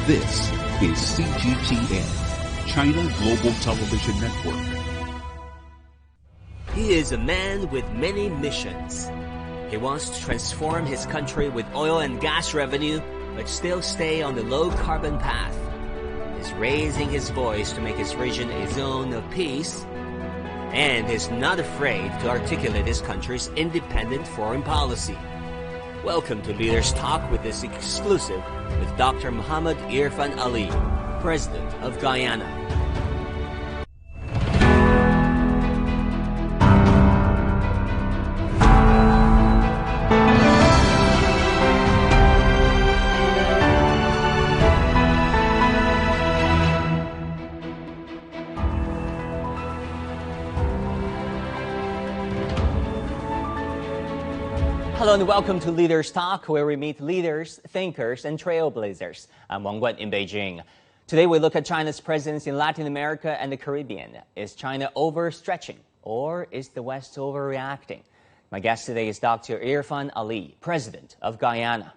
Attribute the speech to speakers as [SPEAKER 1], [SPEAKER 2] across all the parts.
[SPEAKER 1] This is CGTN, China Global Television Network.
[SPEAKER 2] He is a man with many missions. He wants to transform his country with oil and gas revenue, but still stay on the low-carbon path. He's raising his voice to make his region a zone of peace, and is not afraid to articulate his country's independent foreign policy. Welcome to Leaders Talk with this exclusive with Dr. Muhammad Irfaan Ali, President of Guyana.
[SPEAKER 3] Hello and welcome to Leaders Talk, where we meet leaders, thinkers, and trailblazers. I'm Wang Guan in Beijing. Today we look at China's presence in Latin America and the Caribbean. Is China overstretching, or is the West overreacting? My guest today is Dr. Irfaan Ali, President of Guyana.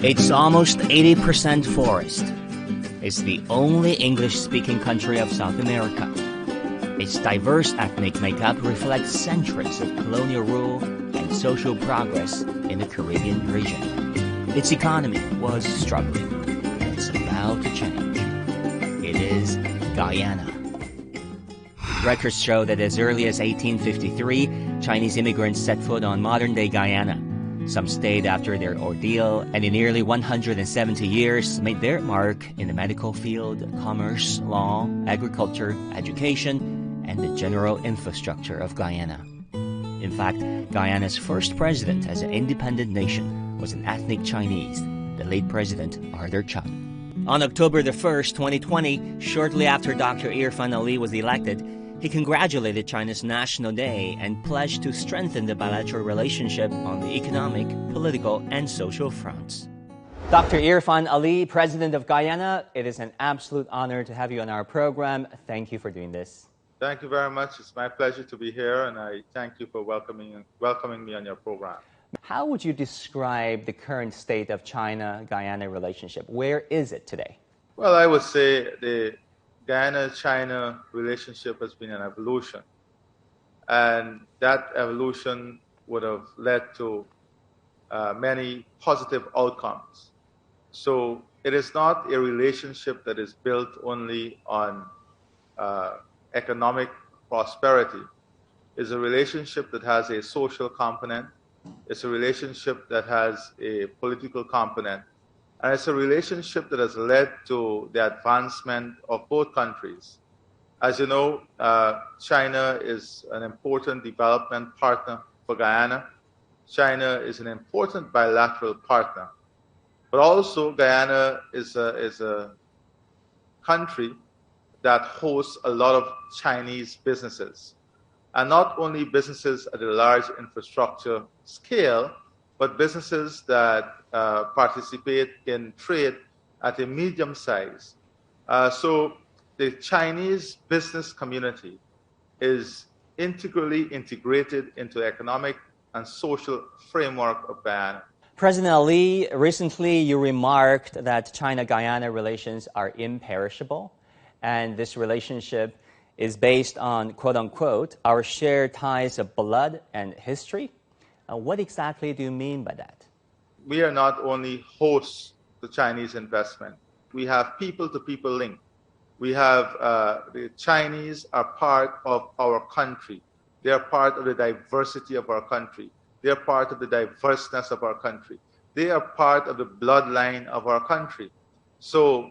[SPEAKER 3] It's almost 80% forest. It's the only English-speaking country of South America. Its diverse ethnic makeup reflects centuries of colonial rule and social progress in the Caribbean region. Its economy was struggling, but it's about to change. It is Guyana. Records show that as early as 1853, Chinese immigrants set foot on modern-day Guyana. Some stayed after their ordeal, and in nearly 170 years made their mark in the medical field, commerce, law, agriculture, education, and the general infrastructure of Guyana. In fact, Guyana's first president as an independent nation was an ethnic Chinese, the late President Arthur Chun. On October the 1st, 2020, shortly after Dr. Irfaan Ali was elected, he congratulated China's National Day and pledged to strengthen the bilateral relationship on the economic, political, and social fronts. Dr. Irfaan Ali, President of Guyana, it is an absolute honor to have you on our program. Thank you for doing this.
[SPEAKER 4] Thank you very much. It's my pleasure to be here, and I thank you for welcoming me on your program.
[SPEAKER 3] How would you describe the current state of China-Guyana relationship? Where is it today?
[SPEAKER 4] Well, I would say the Guyana-China relationship has been an evolution, and that evolution would have led to many positive outcomes. So it is not a relationship that is built only on economic prosperity. Is a relationship that has a social component. It's a relationship that has a political component. And it's a relationship that has led to the advancement of both countries. As you know, China is an important development partner for Guyana. China is an important bilateral partner. But also, Guyana is a country that hosts a lot of Chinese businesses. And not only businesses at a large infrastructure scale, but businesses that participate in trade at a medium size. So the Chinese business community is integrally integrated into the economic and social framework of Guyana.
[SPEAKER 3] President Ali, recently you remarked that China-Guyana relations are imperishable. And this relationship is based on, quote-unquote, our shared ties of blood and history. What exactly do you mean by that?
[SPEAKER 4] We are not only hosts to Chinese investment. We have people-to-people link. We have the Chinese are part of our country. They are part of the diversity of our country. They are part of the diverseness of our country. They are part of the bloodline of our country. So,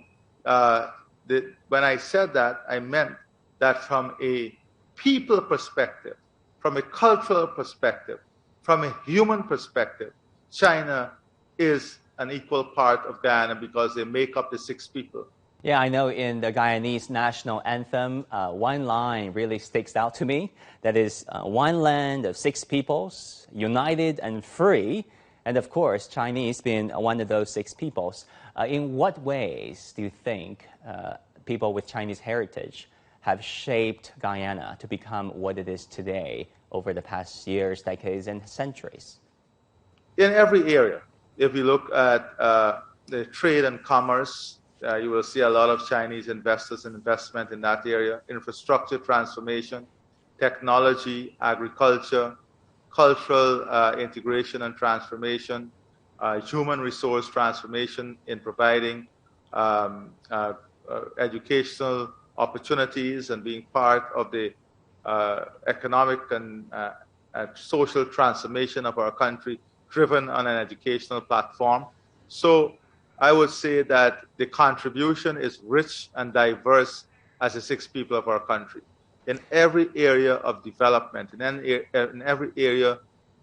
[SPEAKER 4] when I said that, I meant that from a people perspective, from a cultural perspective, from a human perspective, China is an equal part of Guyana because they make up the 6 people.
[SPEAKER 3] Yeah, I know in the Guyanese national anthem, one line really sticks out to me. That is, one land of 6 peoples, united and free. And of course, Chinese being one of those 6 peoples. In what ways do you think people with Chinese heritage have shaped Guyana to become what it is today over the past years, decades, and centuries?
[SPEAKER 4] In every area. If you look at the trade and commerce, you will see a lot of Chinese investors and investment in that area. Infrastructure transformation, technology, agriculture, cultural integration and transformation, human resource transformation in providing educational opportunities and being part of the economic and social transformation of our country driven on an educational platform. So I would say that the contribution is rich and diverse as the six people of our country. In every area of development, in every area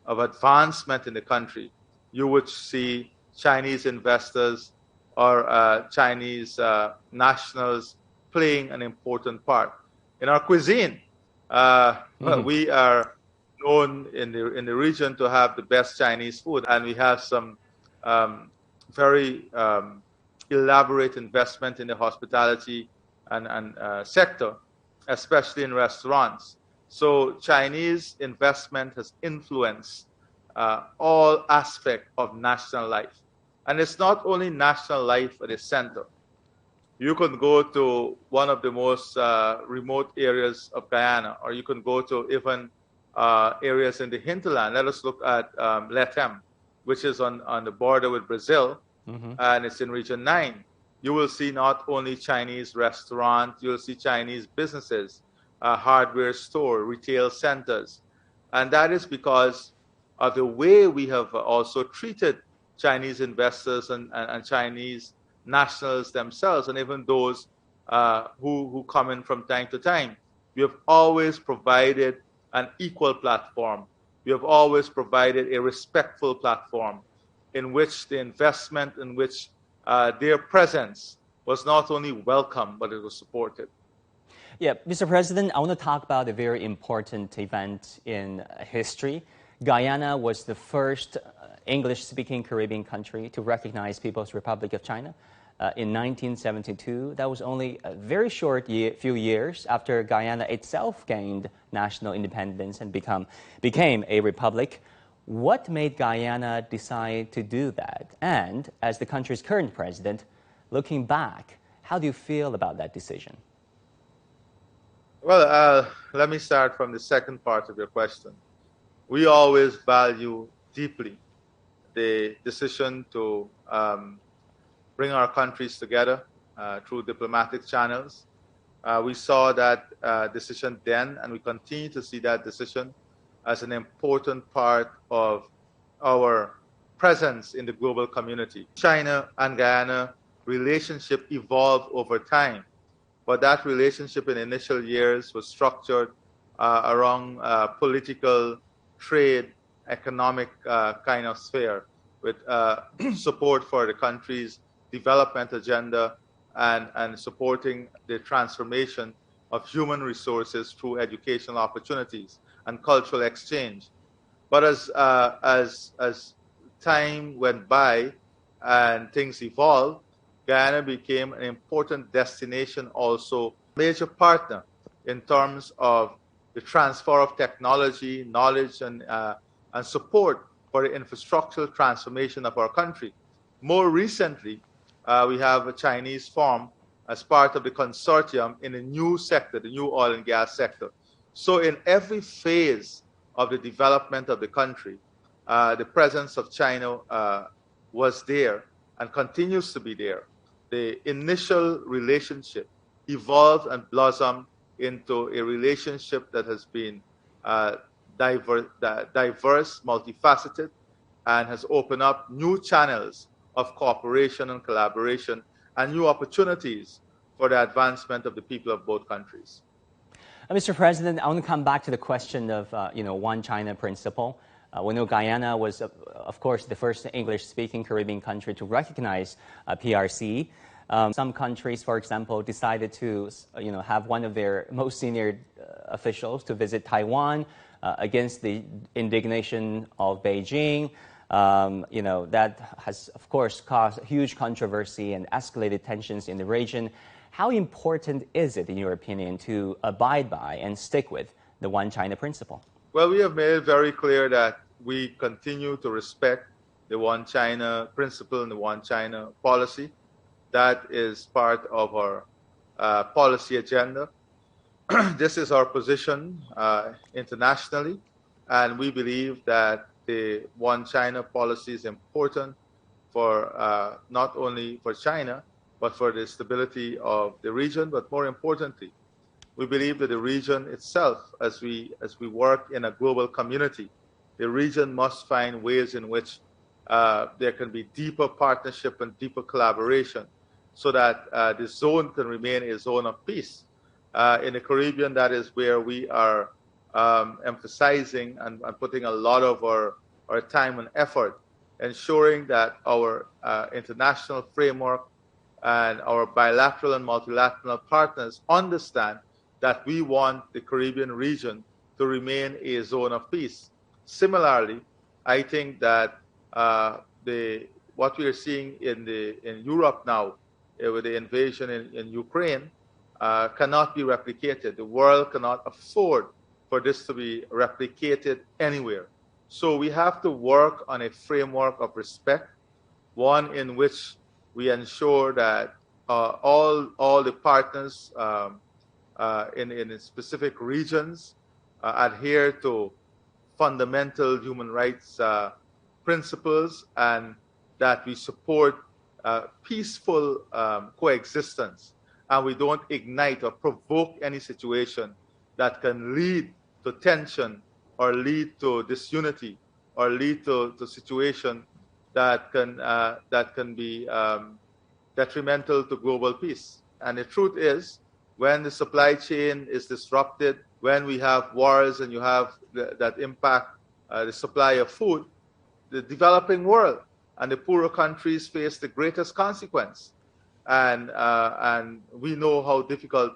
[SPEAKER 4] of advancement in the country, you would see Chinese investors or Chinese nationals playing an important part. In our cuisine, we are known in the region to have the best Chinese food, and we have some very elaborate investment in the hospitality and sector, especially in restaurants. So Chinese investment has influenced all aspects of national life. And it's not only national life at the center. You can go to one of the most remote areas of Guyana, or you can go to even areas in the hinterland. Let us look at Letem, which is on the border with Brazil, and it's in Region 9. You will see not only Chinese restaurants, you'll see Chinese businesses, hardware store, retail centers. And that is because of the way we have also treated Chinese investors and Chinese nationals themselves, and even those who come in from time to time. We have always provided an equal platform. We have always provided a respectful platform in which the investment, in which their presence was not only welcome, but it was supported.
[SPEAKER 3] Yeah, Mr. President, I want to talk about a very important event in history. Guyana was the first English-speaking Caribbean country to recognize People's Republic of China in 1972. That was only a very short few years after Guyana itself gained national independence and became a republic. What made Guyana decide to do that? And as the country's current president, looking back, how do you feel about that decision?
[SPEAKER 4] Well, let me start from the second part of your question. We always value deeply the decision to bring our countries together through diplomatic channels. We saw that decision then, and we continue to see that decision as an important part of our presence in the global community. China and Guyana relationship evolved over time, but that relationship in initial years was structured around political, trade, economic kind of sphere, with support for the country's development agenda and supporting the transformation of human resources through educational opportunities and cultural exchange. But as time went by and things evolved, Guyana became an important destination, also major partner in terms of the transfer of technology, knowledge, and support for the infrastructural transformation of our country. More recently, we have a Chinese firm as part of the consortium in a new sector, the new oil and gas sector. So in every phase of the development of the country, the presence of China was there and continues to be there. The initial relationship evolved and blossomed into a relationship that has been diverse, multifaceted, and has opened up new channels of cooperation and collaboration and new opportunities for the advancement of the people of both countries.
[SPEAKER 3] Mr. President, I want to come back to the question of One China principle. We know Guyana was, of course, the first English-speaking Caribbean country to recognize PRC. Some countries, for example, decided to have one of their most senior officials to visit Taiwan against the indignation of Beijing. That has, of course, caused huge controversy and escalated tensions in the region. How important is it, in your opinion, to abide by and stick with the One China principle?
[SPEAKER 4] Well, we have made it very clear that we continue to respect the One China principle and the One China policy. That is part of our policy agenda. This is our position internationally, and we believe that the One China policy is important for not only for China, but for the stability of the region. But more importantly, we believe that the region itself, as we work in a global community, the region must find ways in which there can be deeper partnership and deeper collaboration, so that the zone can remain a zone of peace. In the Caribbean, that is where we are emphasizing and putting a lot of our time and effort, ensuring that our international framework and our bilateral and multilateral partners understand that we want the Caribbean region to remain a zone of peace. Similarly, I think that what we are seeing in Europe now with the invasion in Ukraine cannot be replicated. The world cannot afford for this to be replicated anywhere. So we have to work on a framework of respect, one in which we ensure that all the partners in specific regions adhere to fundamental human rights principles, and that we support peaceful coexistence, and we don't ignite or provoke any situation that can lead to tension or lead to disunity or lead to situation that can be detrimental to global peace. And the truth is, when the supply chain is disrupted, when we have wars and you have that impact the supply of food, the developing world and the poorer countries face the greatest consequence. And we know how difficult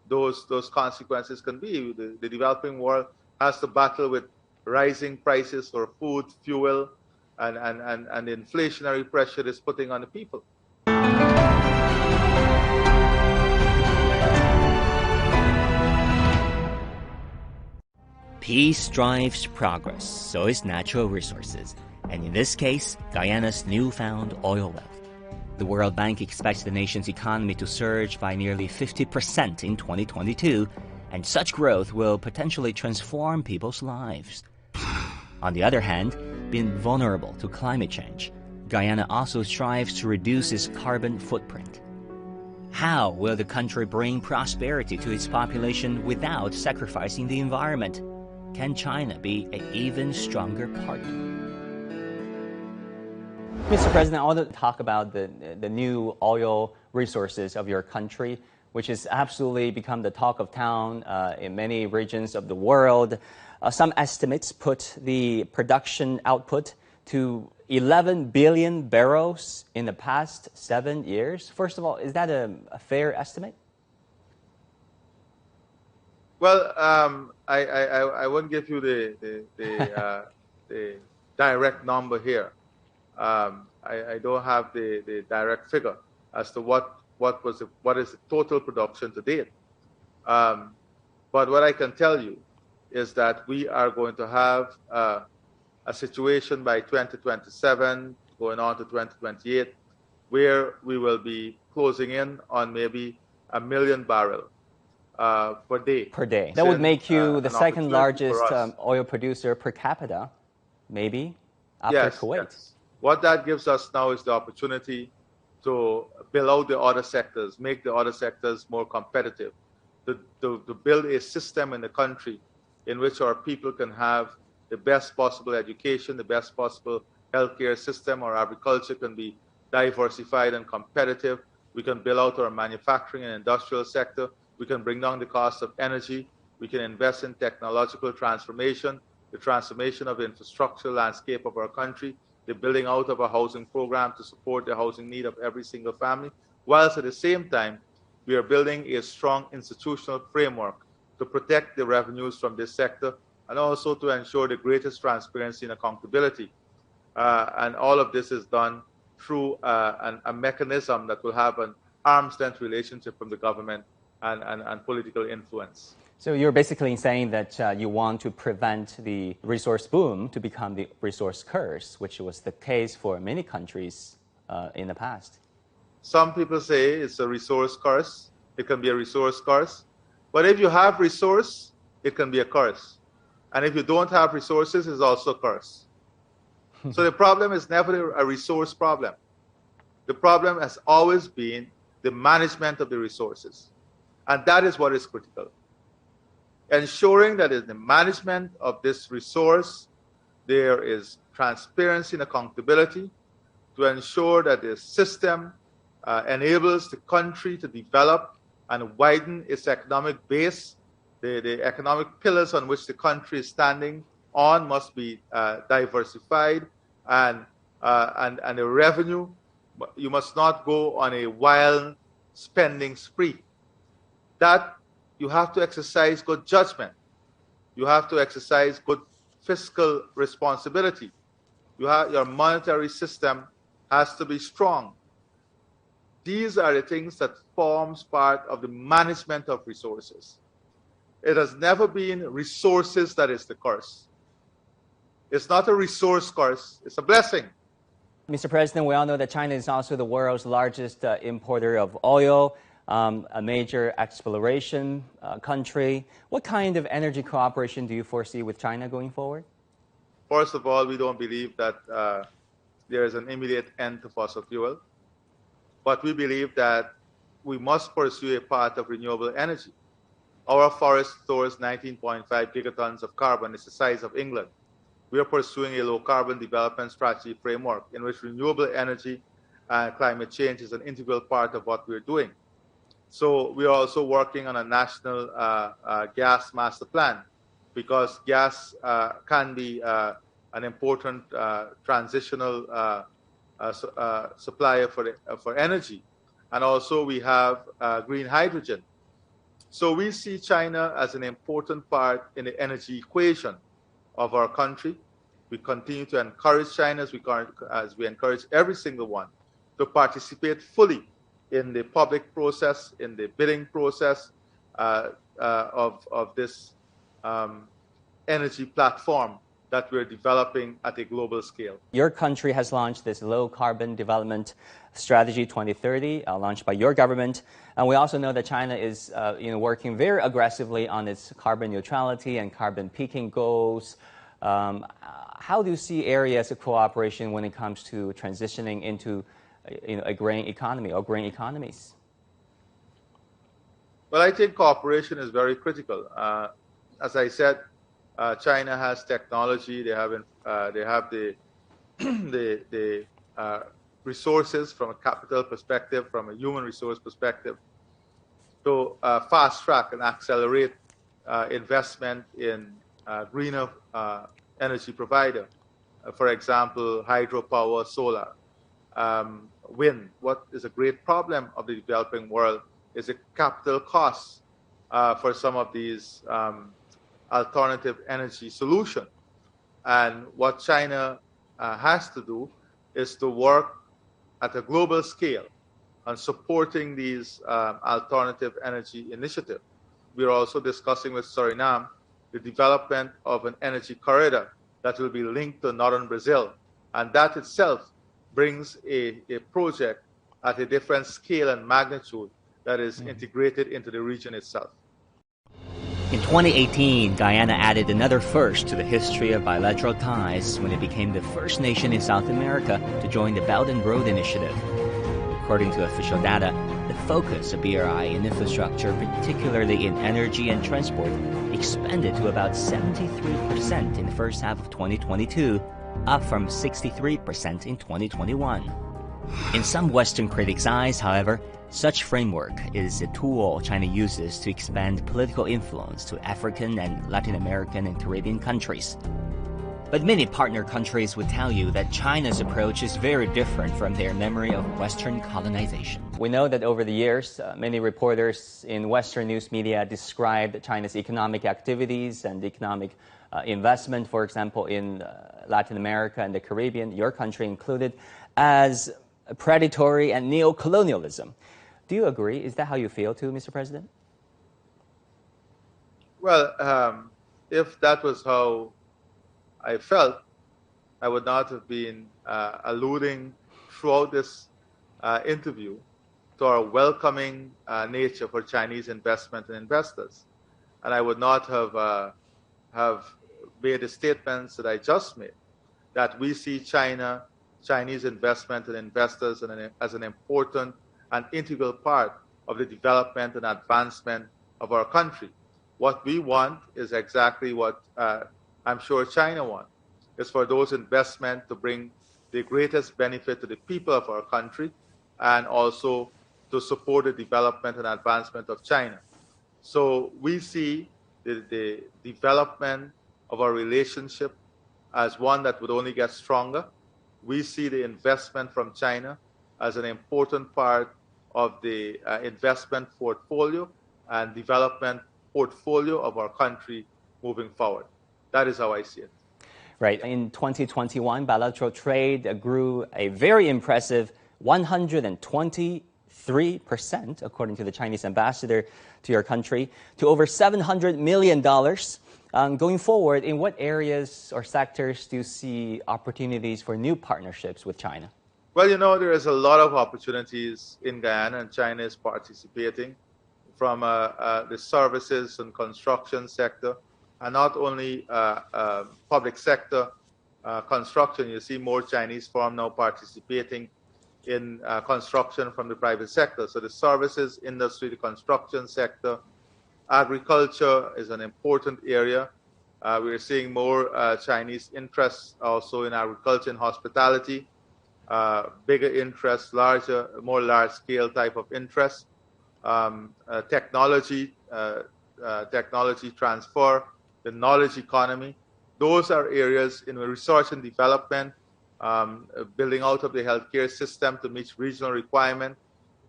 [SPEAKER 4] those consequences can be. The developing world has to battle with rising prices for food, fuel, and the inflationary pressure it is putting on the people.
[SPEAKER 3] Peace drives progress, so is natural resources, and in this case, Guyana's newfound oil wealth. The World Bank expects the nation's economy to surge by nearly 50% in 2022, and such growth will potentially transform people's lives. On the other hand, being vulnerable to climate change, Guyana also strives to reduce its carbon footprint. How will the country bring prosperity to its population without sacrificing the environment? Can China be an even stronger partner?
[SPEAKER 5] Mr. President, I want to talk about the new oil resources of your country, which has absolutely become the talk of town in many regions of the world. Some estimates put the production output to 11 billion barrels in the past 7 years. First of all, is that a fair estimate?
[SPEAKER 4] Well, I won't give you the direct number here. I don't have the direct figure as to what is the total production to date. But what I can tell you is that we are going to have a situation by 2027, going on to 2028, where we will be closing in on maybe 1 million barrels per day.
[SPEAKER 5] Per day. That would make you the second largest oil producer per capita, maybe, after Kuwait. Yes.
[SPEAKER 4] What that gives us now is the opportunity to build out the other sectors, make the other sectors more competitive, to build a system in the country in which our people can have the best possible education, the best possible healthcare system. Our agriculture can be diversified and competitive. We can build out our manufacturing and industrial sector. We can bring down the cost of energy. We can invest in technological transformation, the transformation of the infrastructure landscape of our country, the building out of a housing program to support the housing need of every single family, whilst at the same time, we are building a strong institutional framework to protect the revenues from this sector and also to ensure the greatest transparency and accountability. And all of this is done through a mechanism that will have an arm's length relationship from the government and political influence.
[SPEAKER 5] So you're basically saying that you want to prevent the resource boom to become the resource curse, which was the case for many countries in the past.
[SPEAKER 4] Some people say it's a resource curse. It can be a resource curse. But if you have resource, it can be a curse. And if you don't have resources, it's also a curse. So the problem is never a resource problem. The problem has always been the management of the resources. And that is what is critical. Ensuring that in the management of this resource, there is transparency and accountability to ensure that the system enables the country to develop and widen its economic base. The economic pillars on which the country is standing on must be diversified, and the revenue, you must not go on a wild spending spree. That you have to exercise good judgment. You have to exercise good fiscal responsibility. Your monetary system has to be strong. These are the things that forms part of the management of resources. It has never been resources that is the curse. It's not a resource curse, it's a blessing.
[SPEAKER 5] Mr. President, we all know that China is also the world's largest importer of oil, a major exploration country. What kind of energy cooperation do you foresee with China going forward?
[SPEAKER 4] First of all, we don't believe that there is an immediate end to fossil fuel, but we believe that we must pursue a path of renewable energy. Our forest stores 19.5 gigatons of carbon. It's the size of England. We are pursuing a low-carbon development strategy framework in which renewable energy and climate change is an integral part of what we're doing. So we are also working on a national gas master plan, because gas can be an important transitional supplier for energy. And also we have green hydrogen. So we see China as an important part in the energy equation of our country. We continue to encourage China, as we encourage every single one, to participate fully in the public process, in the bidding process of this energy platform that we're developing at a global scale.
[SPEAKER 5] Your country has launched this low carbon development strategy 2030, launched by your government. And we also know that China is working very aggressively on its carbon neutrality and carbon peaking goals. How do you see areas of cooperation when it comes to transitioning into a green economy or green economies?
[SPEAKER 4] Well, I think cooperation is very critical. As I said, China has technology. They have the resources from a capital perspective, from a human resource perspective, to fast track and accelerate investment in greener energy provider. For example, hydropower, solar, wind. What is a great problem of the developing world is the capital costs for some of these alternative energy solution. And what China has to do is to work at a global scale on supporting these alternative energy initiatives. We're also discussing with Suriname the development of an energy corridor that will be linked to northern Brazil. And that itself brings a project at a different scale and magnitude that is integrated into the region itself.
[SPEAKER 3] In 2018, Guyana added another first to the history of bilateral ties when it became the first nation in South America to join the Belt and Road Initiative. According to official data, the focus of BRI in infrastructure, particularly in energy and transport, expanded to about 73% in the first half of 2022, up from 63% in 2021. In some Western critics' eyes, however, such framework is a tool China uses to expand political influence to African and Latin American and Caribbean countries. But many partner countries would tell you that China's approach is very different from their memory of Western colonization.
[SPEAKER 5] We know that over the years, many reporters in Western news media described China's economic activities and economic investment, for example, in Latin America and the Caribbean, your country included, as predatory and neo-colonialism. Do you agree? Is that how you feel too, Mr. President?
[SPEAKER 4] Well, if that was how I felt, I would not have been alluding throughout this interview to our welcoming nature for Chinese investment and investors. And I would not have made the statements that I just made, that we see Chinese investment and investors as an important and integral part of the development and advancement of our country. What we want is exactly what I'm sure China wants. It's for those investments to bring the greatest benefit to the people of our country and also to support the development and advancement of China. So we see the development of our relationship as one that would only get stronger. We see the investment from China as an important part of the investment portfolio and development portfolio of our country moving forward. That is how I see it.
[SPEAKER 5] Right. In 2021, bilateral trade grew a very impressive 123%, according to the Chinese ambassador to your country, to over $700 million. Going forward, in what areas or sectors do you see opportunities for new partnerships with China?
[SPEAKER 4] Well, there is a lot of opportunities in Guyana, and China is participating from the services and construction sector, and not only public sector construction. You see more Chinese firms now participating in construction from the private sector. So the services industry, the construction sector, agriculture is an important area. We're seeing more Chinese interests also in agriculture and hospitality, bigger interests, more large-scale type of interest, technology transfer, the knowledge economy. Those are areas in research and development, building out of the healthcare system to meet regional requirement.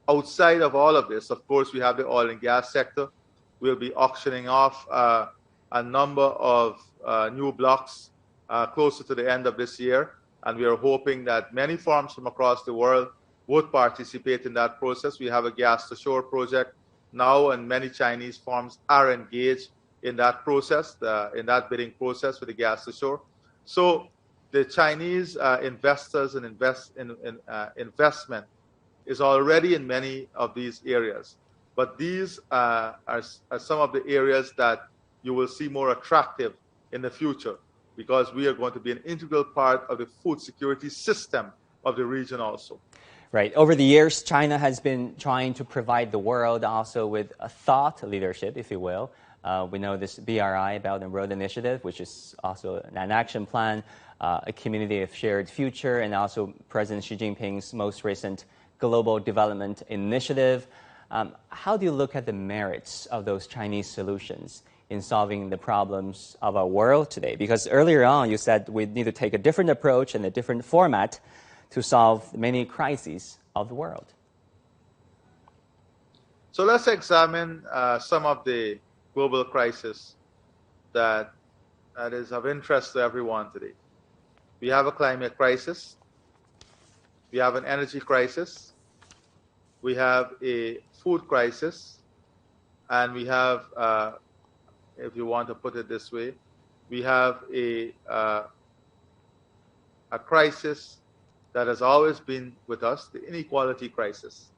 [SPEAKER 4] Outside of all of this, of course, we have the oil and gas sector. We'll be auctioning off a number of new blocks closer to the end of this year, and we are hoping that many firms from across the world would participate in that process. We have a gas-to-shore project now, and many Chinese firms are engaged in that process, in that bidding process for the gas-to-shore. So the Chinese investors and investment is already in many of these areas. But these are some of the areas that you will see more attractive in the future, because we are going to be an integral part of the food security system of the region also.
[SPEAKER 5] Right. Over the years, China has been trying to provide the world also with a thought leadership, if you will. We know this BRI, Belt and Road Initiative, which is also an action plan, a community of shared future, and also President Xi Jinping's most recent Global Development Initiative. How do you look at the merits of those Chinese solutions in solving the problems of our world today? Because earlier on, you said we need to take a different approach and a different format to solve many crises of the world.
[SPEAKER 4] So let's examine some of the global crisis that is of interest to everyone today. We have a climate crisis. We have an energy crisis. We have a food crisis. And we have, if you want to put it this way, we have a crisis that has always been with us, the inequality crisis.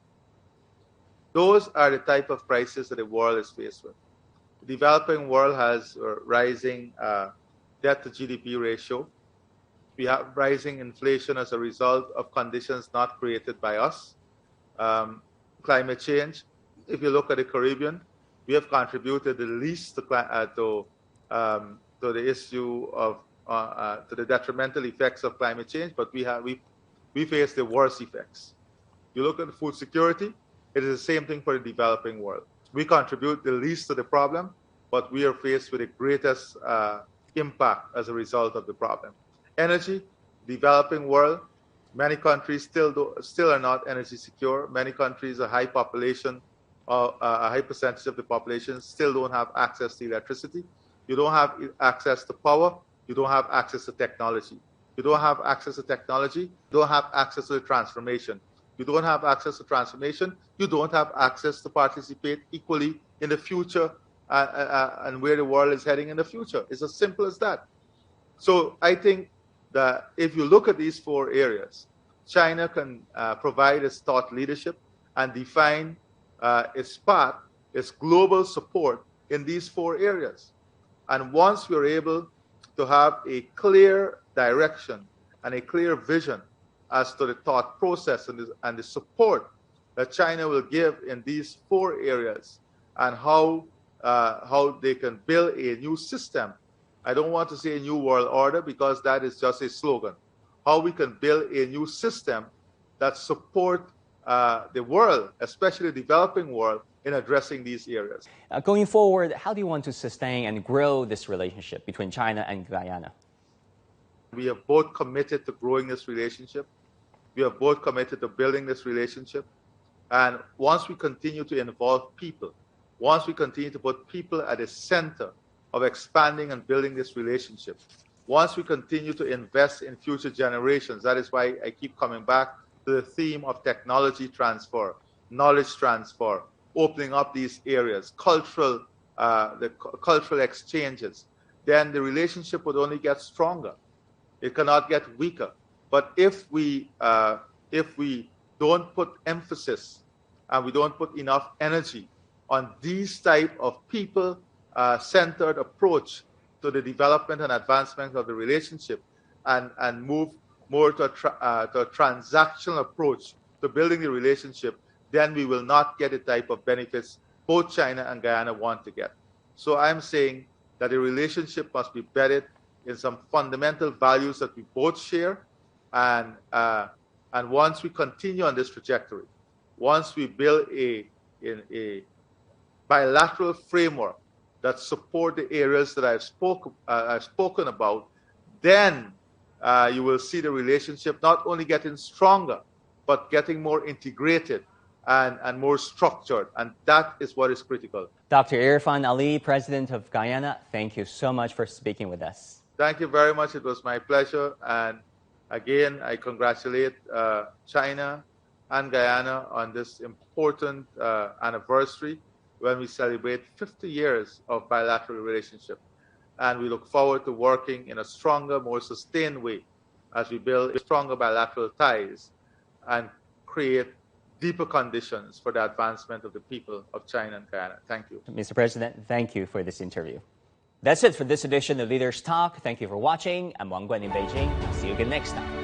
[SPEAKER 4] Those are the type of crises that the world is faced with. The developing world has a rising debt to GDP ratio. We have rising inflation as a result of conditions not created by us. Climate change. If you look at the Caribbean, we have contributed the least to the issue of to the detrimental effects of climate change, but we face the worst effects. You look at food security, it is the same thing for the developing world. We contribute the least to the problem, but we are faced with the greatest impact as a result of the problem. Energy, developing world, many countries still are not energy secure. Many countries, a high population, a high percentage of the population still don't have access to electricity. You don't have access to power. You don't have access to technology. You don't have access to technology. You don't have access to the transformation. You don't have access to transformation. You don't have access to participate equally in the future and where the world is heading in the future. It's as simple as that. So I think that if you look at these 4 areas, China can provide its thought leadership and define its path, its global support in these 4 areas. And once we're able to have a clear direction and a clear vision as to the thought process and the support that China will give in these 4 areas and how they can build a new system. I don't want to say a new world order because that is just a slogan. How we can build a new system that support the world, especially the developing world, in addressing these areas.
[SPEAKER 5] Going forward, how do you want to sustain and grow this relationship between China and Guyana?
[SPEAKER 4] We are both committed to growing this relationship. We are both committed to building this relationship. And once we continue to involve people, once we continue to put people at the center of expanding and building this relationship, once we continue to invest in future generations, that is why I keep coming back to the theme of technology transfer, knowledge transfer, opening up these areas, cultural exchanges, then the relationship would only get stronger. It cannot get weaker. But if we don't put emphasis and we don't put enough energy on these type of people-centered approach to the development and advancement of the relationship, and move more to a transactional approach to building the relationship, then we will not get the type of benefits both China and Guyana want to get. So I'm saying that the relationship must be bedded in some fundamental values that we both share, and once we continue on this trajectory, once we build a bilateral framework that support the areas that I've spoken about, then you will see the relationship not only getting stronger, but getting more integrated and more structured. And that is what is critical.
[SPEAKER 5] Dr. Irfaan Ali, President of Guyana, thank you so much for speaking with us.
[SPEAKER 4] Thank you very much. It was my pleasure. And again, I congratulate China and Guyana on this important anniversary when we celebrate 50 years of bilateral relationship. And we look forward to working in a stronger, more sustained way as we build stronger bilateral ties and create deeper conditions for the advancement of the people of China and Guyana. Thank you.
[SPEAKER 5] Mr. President, thank you for this interview. That's it for this edition of Leaders Talk. Thank you for watching. I'm Wang Guan in Beijing. See you again next time.